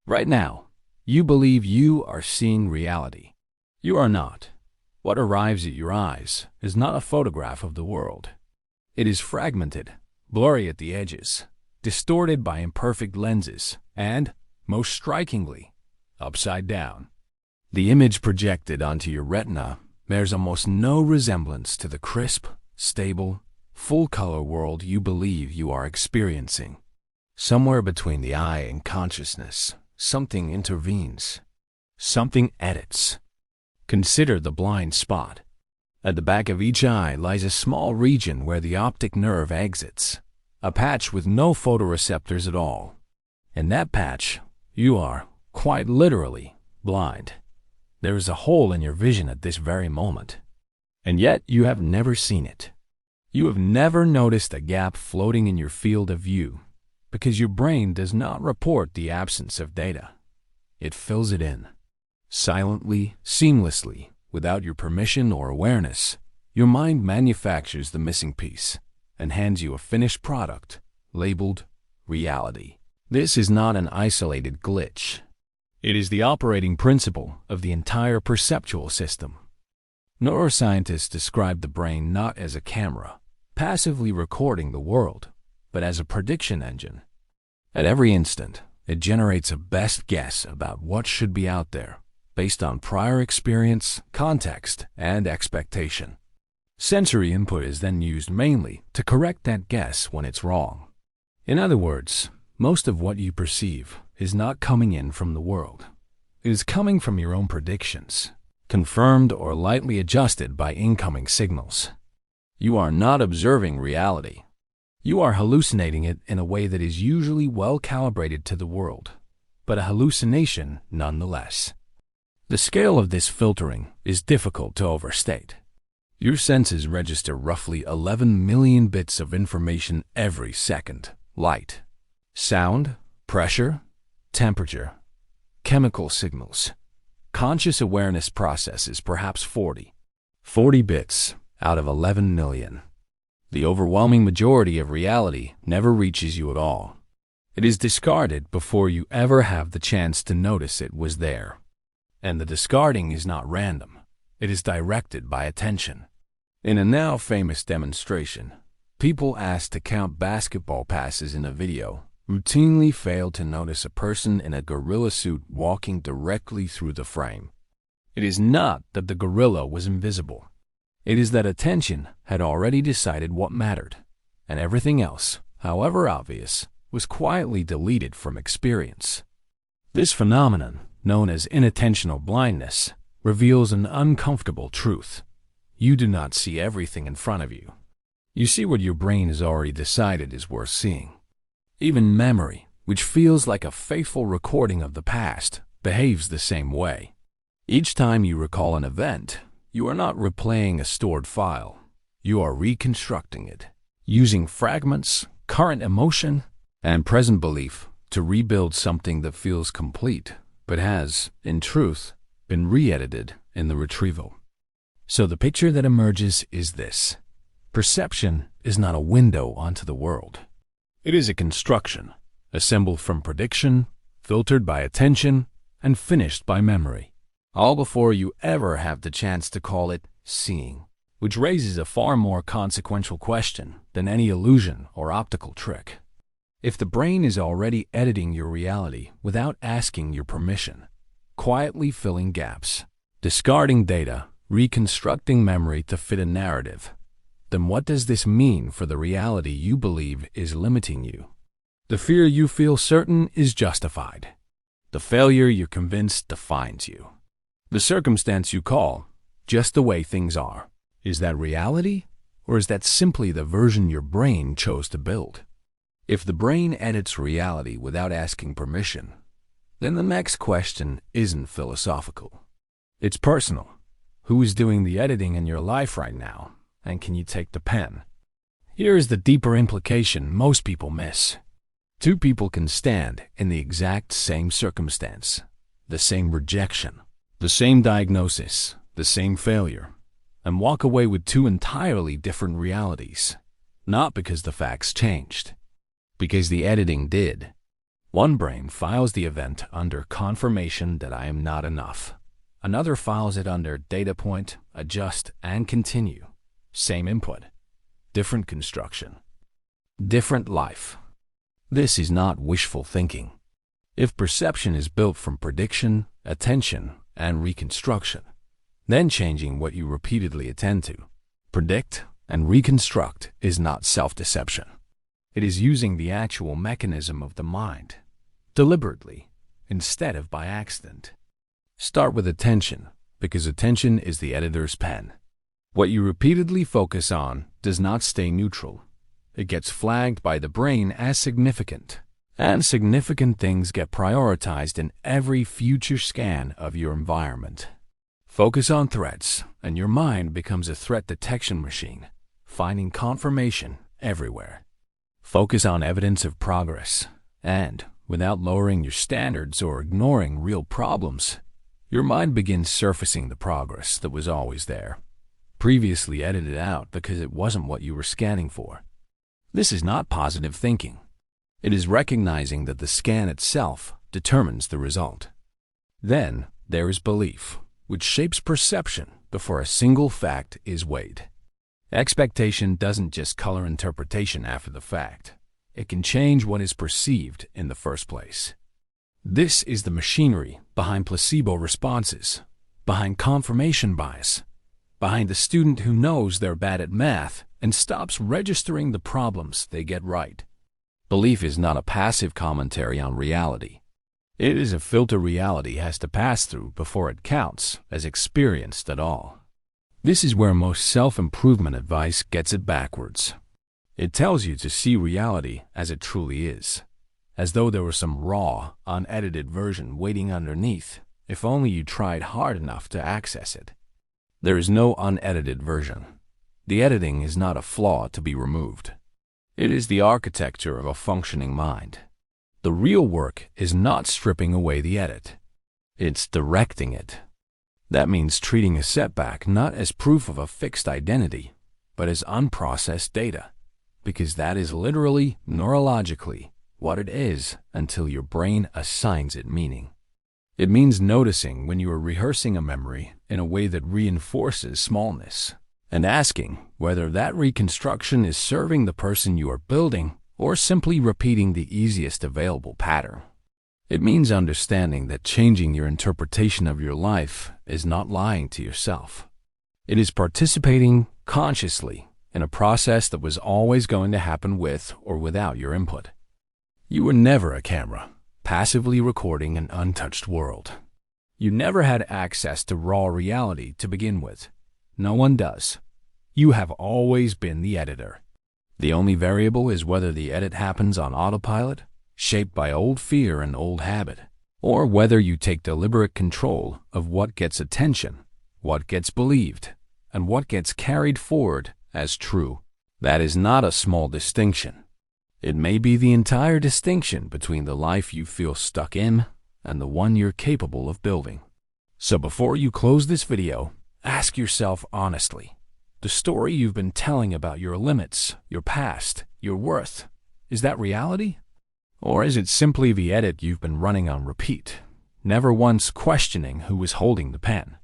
Right now, you believe you are seeing reality. You are not. What arrives at your eyes is not a photograph of the world. It is fragmented, blurry at the edges, distorted by imperfect lenses, and, most strikingly, upside down. The image projected onto your retina bears almost no resemblance to the crisp, stable, full-color world you believe you are experiencing. Somewhere between the eye and consciousness, something intervenes. Something edits. Consider the blind spot. At the back of each eye lies a small region where the optic nerve exits, a patch with no photoreceptors at all. In that patch, you are, quite literally, blind. There is a hole in your vision at this very moment, and yet you have never seen it. You have never noticed a gap floating in your field of view, because your brain does not report the absence of data. It fills it in. Silently, seamlessly, without your permission or awareness, your mind manufactures the missing piece and hands you a finished product labeled reality. This is not an isolated glitch. It is the operating principle of the entire perceptual system. Neuroscientists describe the brain not as a camera, passively recording the world, but as a prediction engine. At every instant, it generates a best guess about what should be out there, based on prior experience, context, and expectation. Sensory input is then used mainly to correct that guess when it's wrong. In other words, most of what you perceive is not coming in from the world. It is coming from your own predictions, confirmed or lightly adjusted by incoming signals. You are not observing reality. You are hallucinating it in a way that is usually well calibrated to the world, but a hallucination nonetheless. The scale of this filtering is difficult to overstate. Your senses register roughly 11 million bits of information every second. Light, sound, pressure, temperature, chemical signals. Conscious awareness processes perhaps 40 bits out of 11 million. The overwhelming majority of reality never reaches you at all. It is discarded before you ever have the chance to notice it was there. And the discarding is not random. It is directed by attention. In a now famous demonstration, people asked to count basketball passes in a video routinely failed to notice a person in a gorilla suit walking directly through the frame. It is not that the gorilla was invisible. It is that attention had already decided what mattered, and everything else, however obvious, was quietly deleted from experience. This phenomenon, known as inattentional blindness, reveals an uncomfortable truth. You do not see everything in front of you. You see what your brain has already decided is worth seeing. Even memory, which feels like a faithful recording of the past, behaves the same way. Each time you recall an event, you are not replaying a stored file. You are reconstructing it, using fragments, current emotion, and present belief to rebuild something that feels complete, but has, in truth, been re-edited in the retrieval. So the picture that emerges is this. Perception is not a window onto the world. It is a construction, assembled from prediction, filtered by attention, and finished by memory, all before you ever have the chance to call it seeing, which raises a far more consequential question than any illusion or optical trick. If the brain is already editing your reality without asking your permission, quietly filling gaps, discarding data, reconstructing memory to fit a narrative, then what does this mean for the reality you believe is limiting you? The fear you feel certain is justified. The failure you're convinced defines you. The circumstance you call just the way things are. Is that reality, or is that simply the version your brain chose to build? If the brain edits reality without asking permission, then the next question isn't philosophical. It's personal. Who is doing the editing in your life right now? And can you take the pen? Here is the deeper implication most people miss. Two people can stand in the exact same circumstance, the same rejection, the same diagnosis, the same failure, and walk away with two entirely different realities, not because the facts changed, because the editing did. One brain files the event under confirmation that I am not enough. Another files it under data point, adjust, and continue. Same input, different construction, different life. This is not wishful thinking. If perception is built from prediction, attention, and reconstruction, then changing what you repeatedly attend to, predict, and reconstruct is not self-deception. It is using the actual mechanism of the mind, deliberately, instead of by accident. Start with attention, because attention is the editor's pen. What you repeatedly focus on does not stay neutral. It gets flagged by the brain as significant, and significant things get prioritized in every future scan of your environment. Focus on threats, and your mind becomes a threat detection machine, finding confirmation everywhere. Focus on evidence of progress, and, without lowering your standards or ignoring real problems, your mind begins surfacing the progress that was always there, previously edited out because it wasn't what you were scanning for. This is not positive thinking. It is recognizing that the scan itself determines the result. Then there is belief, which shapes perception before a single fact is weighed. Expectation doesn't just color interpretation after the fact. It can change what is perceived in the first place. This is the machinery behind placebo responses, behind confirmation bias, behind the student who knows they're bad at math and stops registering the problems they get right. Belief is not a passive commentary on reality. It is a filter reality has to pass through before it counts as experienced at all. This is where most self-improvement advice gets it backwards. It tells you to see reality as it truly is, as though there was some raw, unedited version waiting underneath, if only you tried hard enough to access it. There is no unedited version. The editing is not a flaw to be removed. It is the architecture of a functioning mind. The real work is not stripping away the edit. It's directing it. That means treating a setback not as proof of a fixed identity, but as unprocessed data, because that is literally, neurologically, what it is until your brain assigns it meaning. It means noticing when you are rehearsing a memory in a way that reinforces smallness, and asking whether that reconstruction is serving the person you are building or simply repeating the easiest available pattern. It means understanding that changing your interpretation of your life is not lying to yourself. It is participating consciously in a process that was always going to happen with or without your input. You were never a camera, passively recording an untouched world. You never had access to raw reality to begin with. No one does. You have always been the editor. The only variable is whether the edit happens on autopilot, shaped by old fear and old habit, or whether you take deliberate control of what gets attention, what gets believed, and what gets carried forward as true. That is not a small distinction. It may be the entire distinction between the life you feel stuck in and the one you're capable of building. So before you close this video, ask yourself honestly, the story you've been telling about your limits, your past, your worth, is that reality? Or is it simply the edit you've been running on repeat, never once questioning who was holding the pen?